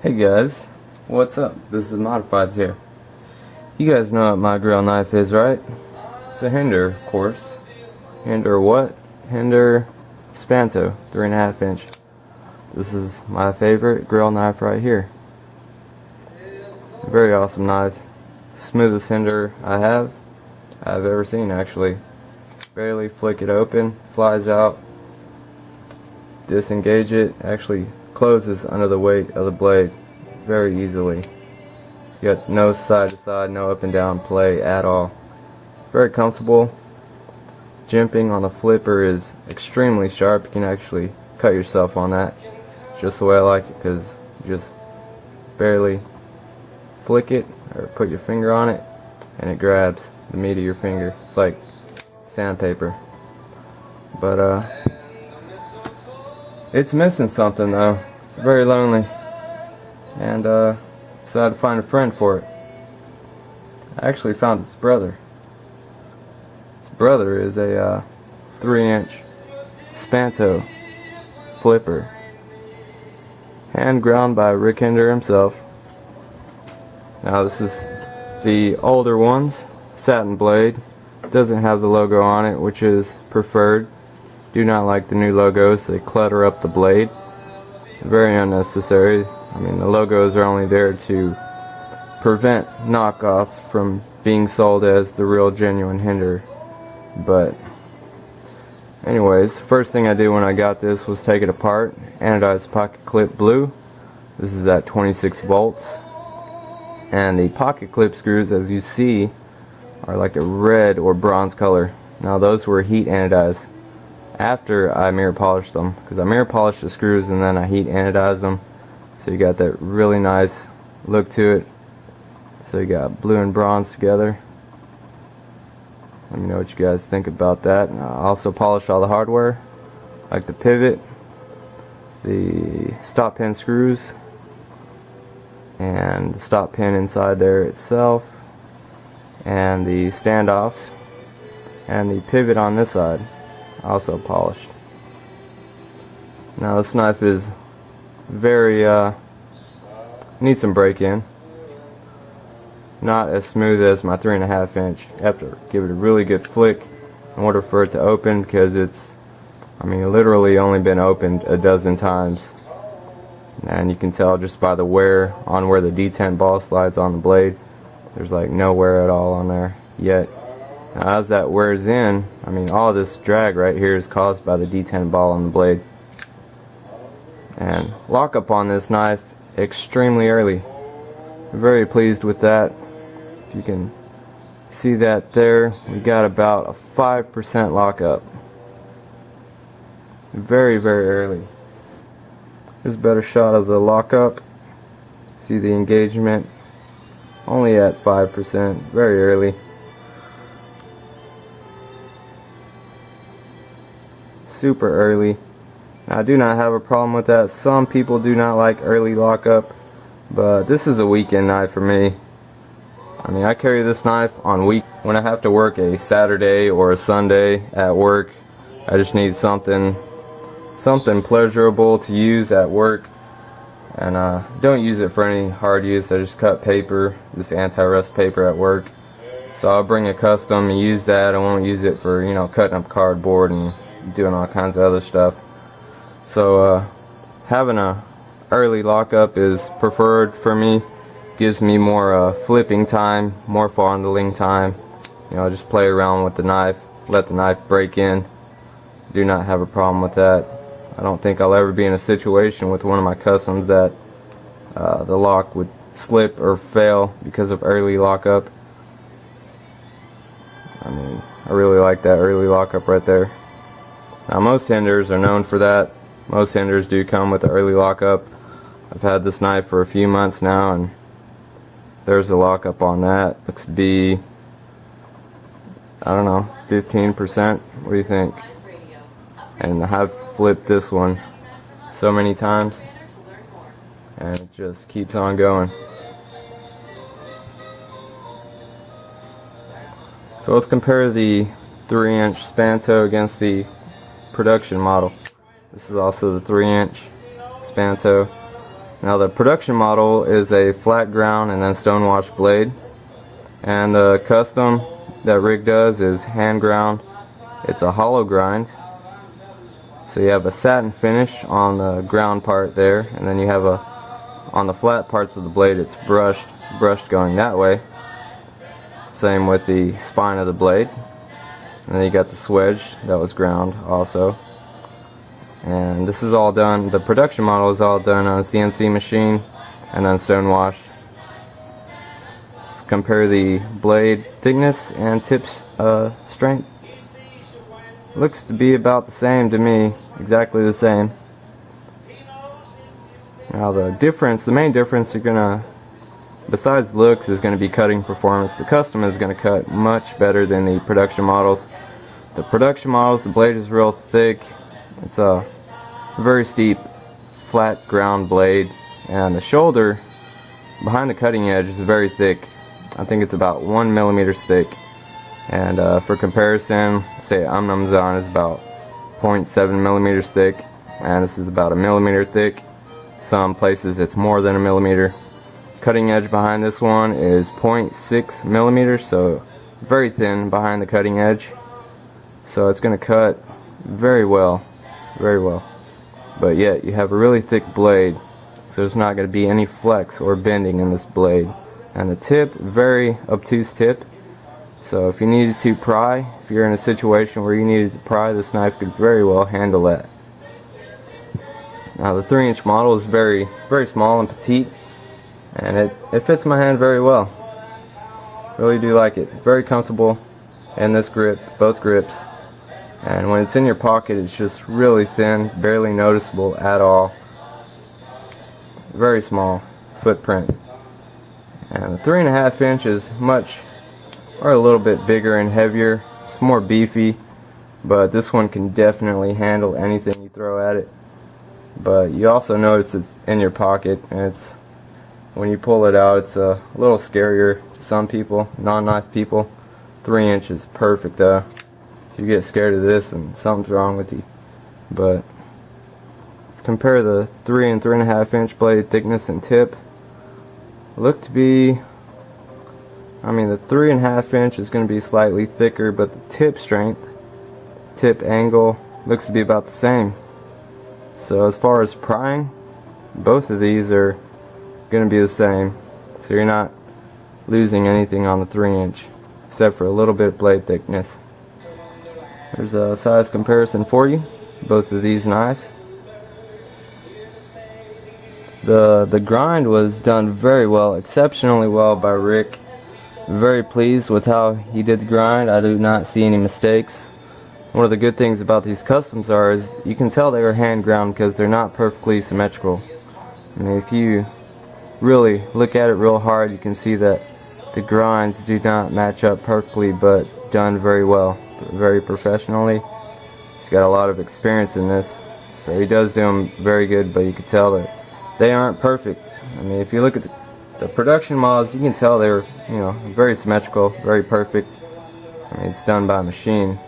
Hey guys, what's up? This is MODiFiEDZ here. You guys know what my grill knife is, right? It's a Hinderer, of course. Hinderer what? Hinderer Spanto, 3.5 inch. This is my favorite grill knife right here. Very awesome knife. Smoothest Hinderer I've ever seen, actually. Barely flick it open, flies out. Disengage it, actually closes under the weight of the blade very easily. You got no side to side, no up and down play at all. Very comfortable. Jimping on the flipper is extremely sharp. You can actually cut yourself on that. Just the way I like it, because you just barely flick it or put your finger on it and it grabs the meat of your finger. It's like sandpaper. But it's missing something though. It's very lonely, and so I had to find a friend for it. I actually found its brother. Its brother is a 3-inch Spanto flipper, hand ground by Rick Hinderer himself. Now this is the older ones, satin blade. Doesn't have the logo on it, which is preferred. Do not like the new logos, they clutter up the blade. Very unnecessary. I mean, the logos are only there to prevent knockoffs from being sold as the real genuine Hinderer. But anyways, first thing I did when I got this was take it apart. Anodized pocket clip blue. This is at 26 volts. And the pocket clip screws, as you see, are like a red or bronze color. Now those were heat anodized after I mirror polished them, because I mirror polished the screws and then I heat anodized them, so you got that really nice look to it. So you got blue and bronze together. Let me know what you guys think about that. And I also polished all the hardware, like the pivot, the stop pin screws, and the stop pin inside there itself, and the standoff, and the pivot on this side, also polished. Now this knife is very needs some break-in. Not as smooth as my 3.5 inch. You have to give it a really good flick in order for it to open, because it's, I mean, literally only been opened a dozen times. And you can tell just by the wear on where the detent ball slides on the blade. There's like no wear at all on there yet. Now as that wears in, I mean, all this drag right here is caused by the detent ball on the blade. And lockup on this knife extremely early. Very pleased with that. If you can see that there, we got about a 5% lockup. Very, very early. Here's a better shot of the lockup. See the engagement only at 5%, very early. Super early. Now, I do not have a problem with that. Some people do not like early lockup, but this is a weekend knife for me. I mean, I carry this knife on week when I have to work a Saturday or a Sunday at work. I just need something pleasurable to use at work, and don't use it for any hard use. I just cut paper, this anti-rust paper at work. So I'll bring a custom and use that. I won't use it for, you know, cutting up cardboard and doing all kinds of other stuff. So having a early lockup is preferred for me. Gives me more flipping time, more fondling time. You know, just play around with the knife, let the knife break in. Do not have a problem with that. I don't think I'll ever be in a situation with one of my customs that the lock would slip or fail because of early lockup. I mean, I really like that early lockup right there. Now most Hinderers are known for that. Most Hinderers do come with the early lockup. I've had this knife for a few months now, and there's a lockup on that. Looks to be, I don't know, 15%. What do you think? And I've flipped this one so many times, and it just keeps on going. So let's compare the 3-inch Spanto against the production model. This is also the 3-inch Spanto. Now the production model is a flat ground and then stonewash blade, and the custom that Rig does is hand ground. It's a hollow grind, so you have a satin finish on the ground part there, and then you have on the flat parts of the blade it's brushed going that way. Same with the spine of the blade, and then you got the swedge that was ground also. And this is all done, the production model is all done on a CNC machine and then stone washed. Let's compare the blade thickness and tip strength. Looks to be about the same to me, exactly the same. Now the main difference you're gonna, besides looks, is gonna be cutting performance. The custom is gonna cut much better than the production models. The production models, the blade is real thick. It's a very steep, flat ground blade, and the shoulder behind the cutting edge is very thick. I think it's about 1 millimeter thick. And for comparison, say Amnamzan is about 0.7 millimeters thick, and this is about 1 millimeter thick. Some places it's more than 1 millimeter. Cutting edge behind this one is 0.6 millimeters, so very thin behind the cutting edge. So it's going to cut very well, very well. But yet you have a really thick blade, so there's not going to be any flex or bending in this blade. And the tip, very obtuse tip. So if you needed to pry, if you're in a situation where you needed to pry, this knife could very well handle that. Now the 3-inch model is very small and petite, and it fits my hand very well. Really do like it. Very comfortable in this grip, both grips. And when it's in your pocket, it's just really thin, barely noticeable at all. Very small footprint. And the 3.5 inch is a little bit bigger and heavier. It's more beefy, but this one can definitely handle anything you throw at it. But you also notice it's in your pocket, and when you pull it out, it's a little scarier to some people, non-knife people. 3 inches, perfect though. If you get scared of this, then something's wrong with you. But let's compare the 3 and 3.5 inch blade thickness and tip. Look to be, I mean, the 3.5 inch is going to be slightly thicker, but the tip strength, tip angle, looks to be about the same. So as far as prying, both of these are going to be the same. So you're not losing anything on the 3 inch, except for a little bit of blade thickness. There's a size comparison for you, both of these knives. The grind was done very well, exceptionally well by Rick. Very pleased with how he did the grind. I do not see any mistakes. One of the good things about these customs is you can tell they were hand ground because they're not perfectly symmetrical. I mean, if you really look at it real hard, you can see that the grinds do not match up perfectly, but done very well, very professionally. He's got a lot of experience in this, so he does do them very good, but you can tell that they aren't perfect. I mean, if you look at the production models, you can tell they're, very symmetrical, very perfect. I mean, it's done by machine.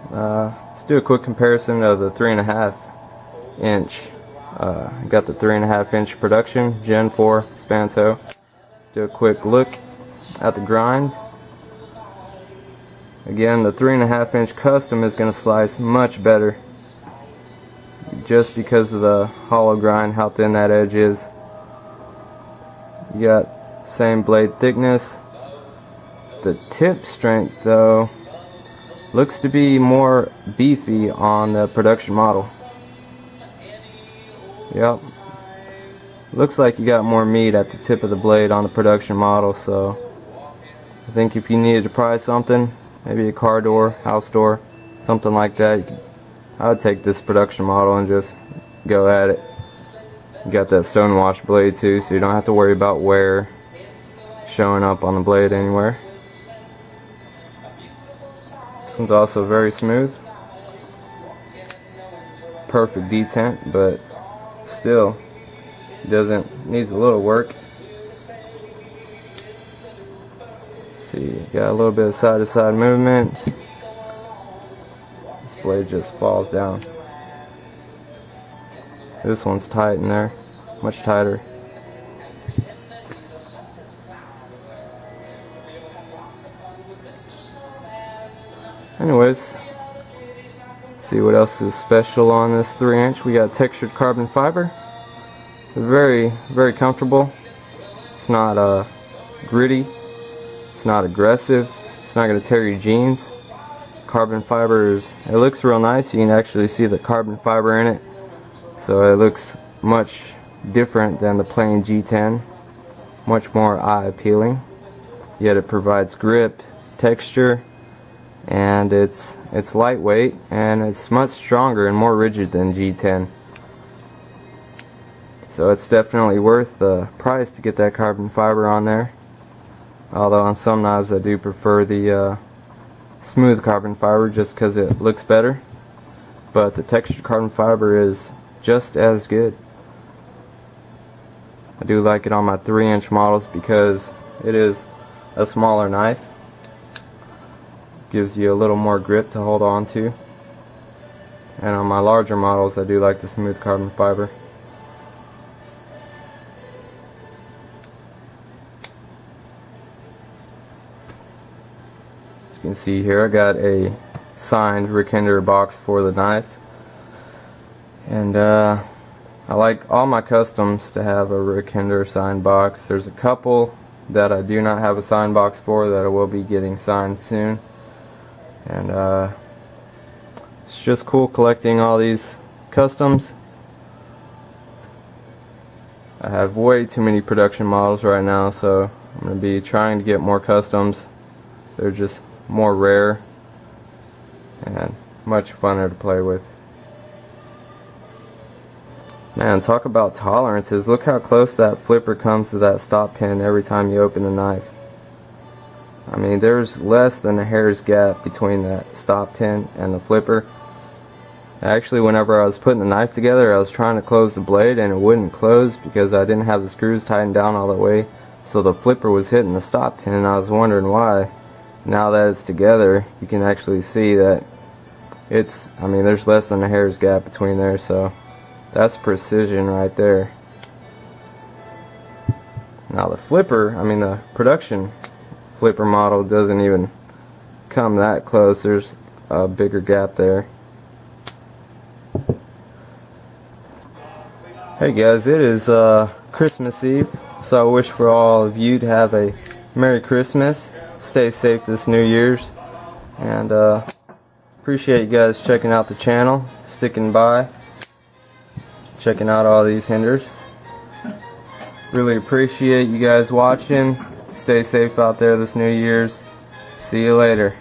Let's do a quick comparison of the 3.5 inch. Got the 3.5 inch production, Gen 4 Spanto. Do a quick look at the grind. Again, the 3.5 inch custom is going to slice much better, just because of the hollow grind, how thin that edge is. You got same blade thickness. The tip strength, though, looks to be more beefy on the production model. Yep. Looks like you got more meat at the tip of the blade on the production model, so I think if you needed to pry something, maybe a car door, house door, something like that, I would take this production model and just go at it. You got that stonewash blade too, so you don't have to worry about wear showing up on the blade anywhere. This one's also very smooth. Perfect detent, but still needs a little work. See, got a little bit of side-to-side movement. This blade just falls down. This one's tight in there, much tighter. Anyways, see what else is special on this 3-inch. We got textured carbon fiber. Very, very comfortable. It's not gritty. It's not aggressive. It's not going to tear your jeans. Carbon fibers, it looks real nice. You can actually see the carbon fiber in it. So it looks much different than the plain G10. Much more eye appealing. Yet it provides grip, texture, and it's lightweight, and it's much stronger and more rigid than G10. So it's definitely worth the price to get that carbon fiber on there. Although on some knives I do prefer the smooth carbon fiber just because it looks better. But the textured carbon fiber is just as good. I do like it on my 3-inch models because it is a smaller knife. Gives you a little more grip to hold on to. And on my larger models I do like the smooth carbon fiber. As you can see here, I got a signed Hinderer box for the knife. And I like all my customs to have a Hinderer signed box. There's a couple that I do not have a signed box for that I will be getting signed soon. And it's just cool collecting all these customs. I have way too many production models right now, so I'm going to be trying to get more customs. They're just more rare and much funner to play with. Man, talk about tolerances. Look how close that flipper comes to that stop pin every time you open the knife. I mean, there's less than a hair's gap between that stop pin and the flipper. Actually, whenever I was putting the knife together, I was trying to close the blade and it wouldn't close because I didn't have the screws tightened down all the way. So the flipper was hitting the stop pin and I was wondering why. Now that it's together, you can actually see that I mean, there's less than a hair's gap between there, so that's precision right there. Now the flipper, I mean the production flipper model doesn't even come that close. There's a bigger gap there. Hey guys, it is Christmas Eve, so I wish for all of you to have a Merry Christmas. Stay safe this New Year's, and appreciate you guys checking out the channel, sticking by, checking out all these Hinderers. Really appreciate you guys watching. Stay safe out there this New Year's. See you later.